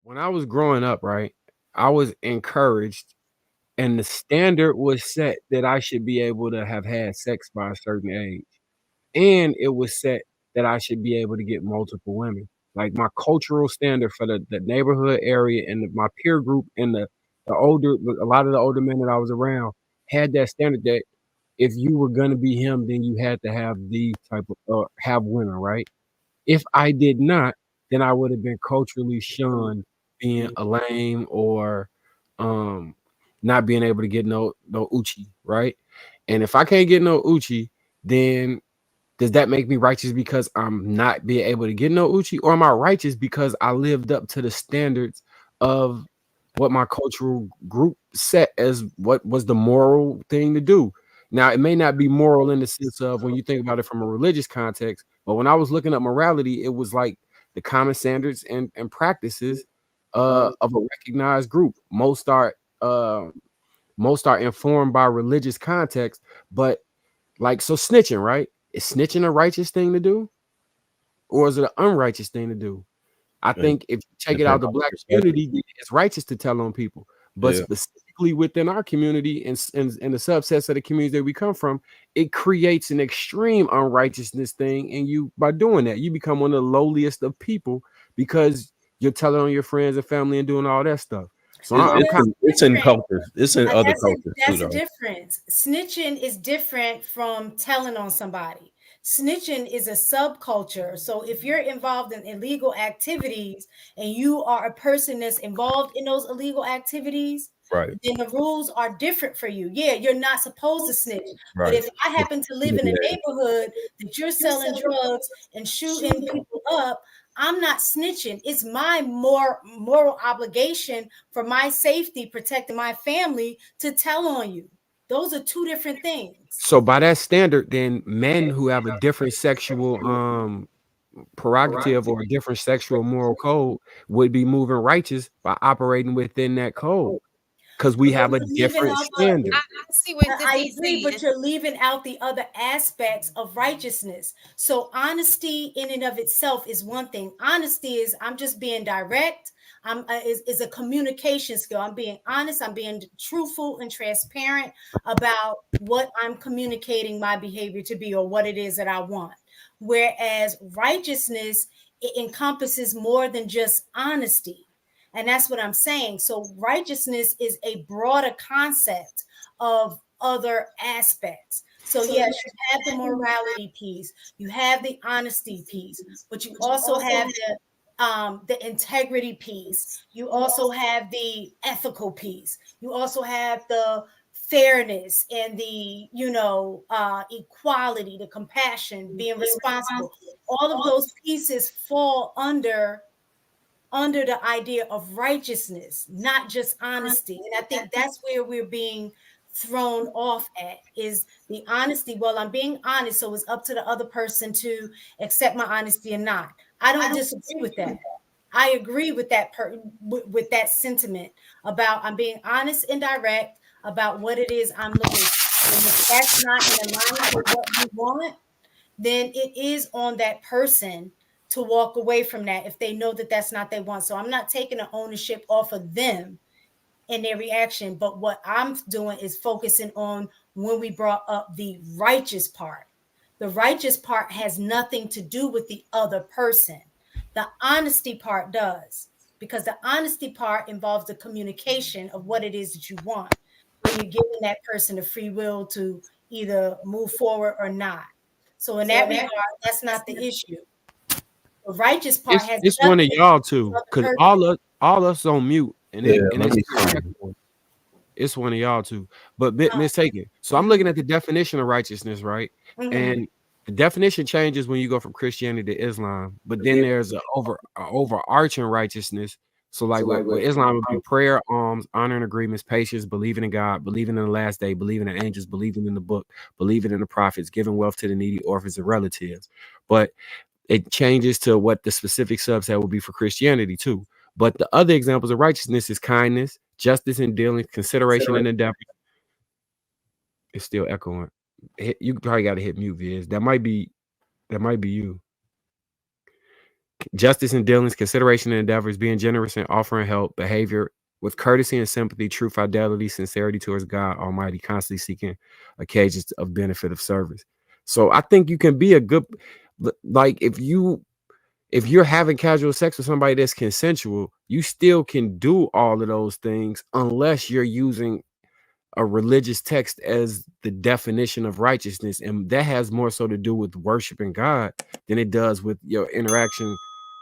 When I was growing up, right, I was encouraged and the standard was set that I should be able to have had sex by a certain age. And it was set that I should be able to get multiple women. Like my cultural standard for the neighborhood area and my peer group and the older a lot of the older men that I was around had that standard that if you were gonna be him, then you had to have these type of have women, right? If I did not, then I would have been culturally shunned being a lame or um not being able to get no Uchi, right? And if I can't get no Uchi, then does that make me righteous because I'm not being able to get no Uchi, or am I righteous because I lived up to the standards of what my cultural group set as what was the moral thing to do? Now, it may not be moral in the sense of when you think about it from a religious context, but when I was looking up morality, it was like the common standards and practices of a recognized group. Most are informed by religious context, but like so snitching, right? Is snitching a righteous thing to do, or is it an unrighteous thing to do? I Right. think if you take it out Depends the on the black perspective. community, it's righteous to tell on people. But Yeah. specifically within our community and the subsets of the communities that we come from, it creates an extreme unrighteousness thing. And you by doing that, you become one of the lowliest of people because you're telling on your friends and family and doing all that stuff. So It's I'm it's kind in, it's in Different. cultures. It's in other That's a cultures too, that's a though. difference. Snitching is different from telling on somebody. Snitching is a subculture. So if you're involved in illegal activities and you are a person that's involved in those illegal activities, Right. then the rules are different for you. Yeah, you're not supposed to snitch. But Right. if I happen to live in a Yeah. neighborhood that you're selling drugs and shooting people up, I'm not snitching. It's my moral obligation for my safety, protecting my family to tell on you. Those are two different things. so by that standard, then men who have a different sexual prerogative or a different sexual moral code would be moving righteous by operating within that code because we But have a you're leaving different out the standard. I see what the I D agree, but saying. you're leaving out the other aspects of righteousness. So honesty in and of itself is one thing. Honesty is I'm just being direct. I'm is a communication skill. I'm being honest. I'm being truthful and transparent about what I'm communicating my behavior to be or what it is that I want. Whereas righteousness, it encompasses more than just honesty. And that's what I'm saying. So righteousness is a broader concept of other aspects. So yes, you have the morality piece, you have the honesty piece, but you also have the integrity piece. You also have the ethical piece. You also have the fairness and the equality, the compassion, being responsible. All of those pieces fall under the idea of righteousness, not just honesty. And I think that's where we're being thrown off at is the honesty. Well, I'm being honest, so it's up to the other person to accept my honesty or not. I don't disagree with that. I agree with with that sentiment about I'm being honest and direct about what it is I'm looking for. And if that's not in alignment with what you want, then it is on that person to walk away from that if they know that that's not they want. So I'm not taking the ownership off of them and their reaction, but what I'm doing is focusing on when we brought up the righteous part. The righteous part has nothing to do with the other person. The honesty part does, because the honesty part involves the communication of what it is that you want, where you're giving that person the free will to either move forward or not. So in that regard, that's not the issue. The righteous part has It's one nothing of to do y'all with the too, other because person. all us on mute, and Yeah. Let it's me still see. echoing. It's one of y'all too, but bit Uh, mistaken. So I'm mhm, looking at the definition of righteousness, right? mhm. And the definition changes when you go from Christianity to Islam, but then there's a overarching righteousness. So like with Islam, it would be prayer, alms, honor and agreements, patience, believing in God, believing in the last day, believing in angels, believing in the book, believing in the prophets, giving wealth to the needy, orphans, and relatives. But it changes to what the specific subset will be for Christianity too. But the other examples of righteousness is kindness, justice in dealing, consideration and endeavor. It's still echoing. You probably got to hit mute, Viz. That might be you. Justice and dealings, consideration and endeavors, being generous and offering help, behavior with courtesy and sympathy, true fidelity, sincerity towards God Almighty, constantly seeking occasions of benefit of service. So I think you can be a good, like if you're having casual sex with somebody that's consensual, you still can do all of those things unless you're using a religious text as the definition of righteousness, and that has more so to do with worshiping God than it does with your interaction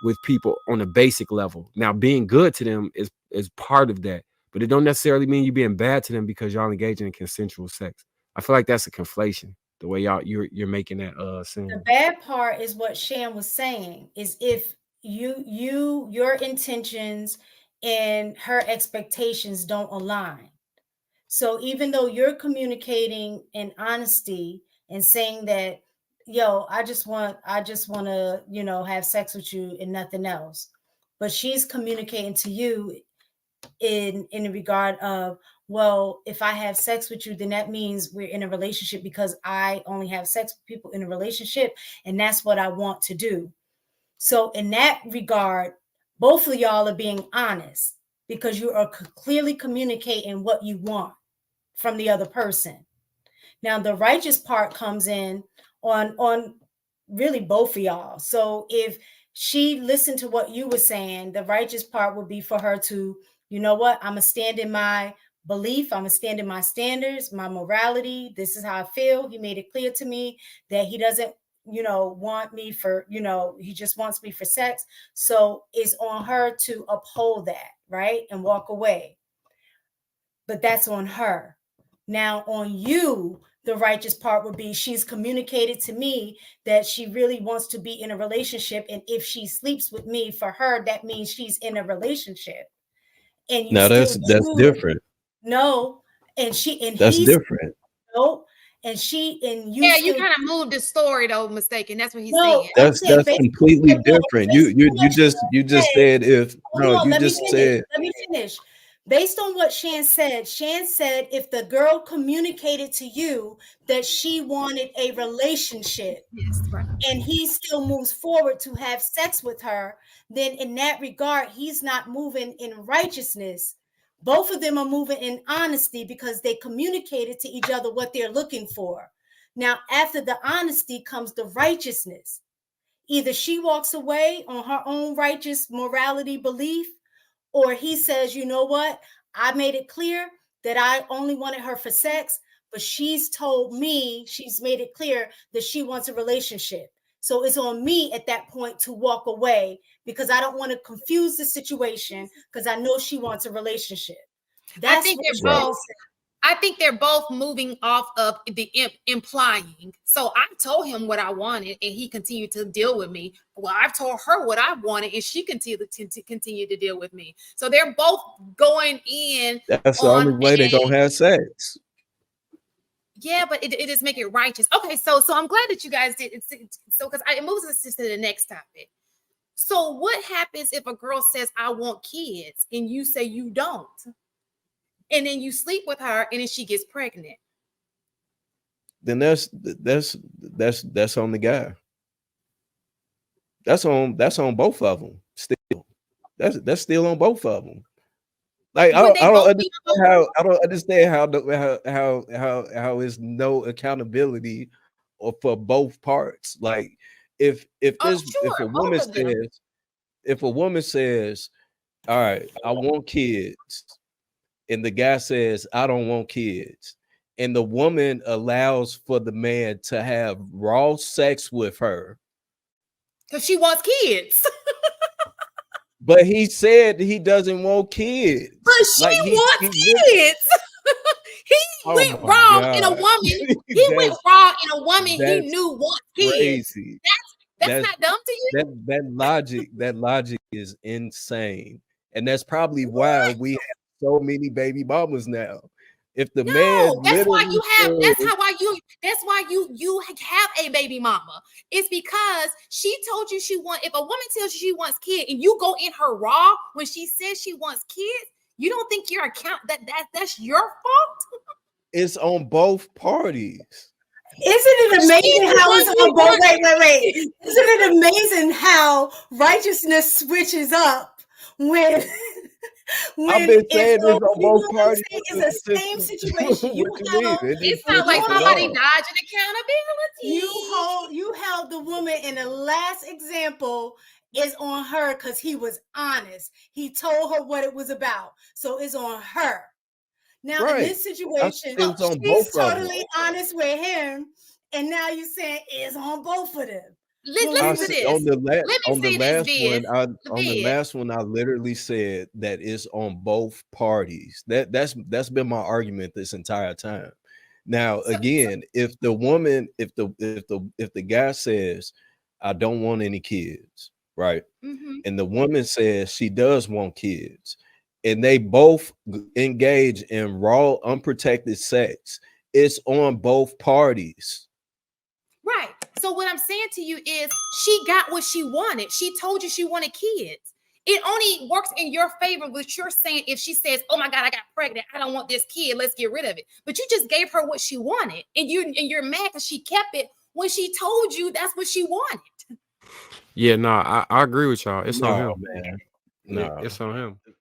with people on a basic level. Now, being good to them is part of that, but it don't necessarily mean you being bad to them because y'all engaging in consensual sex. I feel like that's a conflation. The way you're making that The sound. bad part is what Shan was saying is if your intentions and her expectations don't align. So even though you're communicating in honesty and saying that, yo, I just want to, have sex with you and nothing else. But she's communicating to you in the regard of, well, if I have sex with you, then that means we're in a relationship because I only have sex with people in a relationship, and that's what I want to do. So in that regard, both of y'all are being honest because you are clearly communicating what you want from the other person. Now the righteous part comes in on really both of y'all. So if she listened to what you were saying, the righteous part would be for her to, you know what, I'm gonna stand in my belief, I'm gonna stand in my standards, my morality. This is how I feel. He made it clear to me that he doesn't, want me for, he just wants me for sex. So it's on her to uphold that, right? And walk away. But that's on her. Now, on you, the righteous part would be she's communicated to me that she really wants to be in a relationship. And if she sleeps with me, for her, that means she's in a relationship. And you Now still that's choose different. no. And That's he's different. no. And you Yeah, you still kind of moved the story though, mistaken. That's what he's no. saying. I'm saying That's based completely on what, different. based on what You Shan just said, said if hold no, on, you let me just finish. said Let me finish. Based on what Shan said if the girl communicated to you that she wanted a relationship Yes, right. and he still moves forward to have sex with her, then in that regard, he's not moving in righteousness. Both of them are moving in honesty because they communicated to each other what they're looking for. Now, after the honesty comes the righteousness. Either she walks away on her own righteous morality belief, or he says, you know what? I made it clear that I only wanted her for sex, but she's told me, she's made it clear that she wants a relationship. So it's on me at that point to walk away because I don't want to confuse the situation because I know she wants a relationship. I That's think what they're she right. both. was I think they're both moving off of the implying. So I told him what I wanted, and he continued to deal with me. Well, I've told her what I wanted, and she continued to continue to deal with me. So they're both going in That's the on only way they're a gonna have sex. yeah, but it is make it righteous. Okay, so I'm glad that you guys did it. So because it moves us to the next topic. So what happens if a girl says I want kids and you say you don't, and then you sleep with her and then she gets pregnant? Then that's on the guy. That's on both of them. Still, that's still on both of them. Like Would they I don't both be on understand how I don't understand how is no accountability or for both parts. Like Oh, sure, both of them. if a woman says, all right, I want kids, and the guy says, I don't want kids, and the woman allows for the man to have raw sex with her, Because she wants kids. but he said he doesn't want But kids. Like she wants he really, kids. He oh went my wrong in a god, woman. He went wrong in a woman he that's knew wants kids. crazy. That's That's not dumb to you? that logic is insane, and that's probably why we have so many baby mamas now. If the man No, literally said, that's why you have a baby mama. It's because she told you she want if a woman tells you she wants kids and you go in her raw when she says she wants kids, you don't think you're account that's your fault? it's on both parties. it amazing how it's She on both? wants Wait. Isn't it amazing how righteousness switches up when I've when been it's saying this on you know both what I'm parties. saying? It's the same situation. What you mean? It The sounds like It's woman, somebody bizarre. dodging accountability. you held the woman in the last example is on her because he was honest. He told her what it was about. So it's on her. Now in Right. this I situation, think it's on she's both of them. totally honest with him. And now you're saying it's on both of them. When I we Listen to was said this. on the Let me on the say this, last one, Viv. on the Viv. last one, I literally said that it's on both parties. That's been my argument this entire time. Now, again, if the woman, if the guy says, I don't want any kids, right? Mhm. And the woman says she does want kids, and they both engage in raw, unprotected sex, it's on both parties. Right. So what I'm saying to you is she got what she wanted. She told you she wanted kids. It only works in your favor, but you're saying if she says, "Oh my God, I got pregnant. I don't want this kid. Let's get rid of it." But you just gave her what she wanted, and you're mad because she kept it when she told you that's what she wanted. Yeah, nah, I agree with y'all. It's on No, him. man. Yeah, No. it's on him.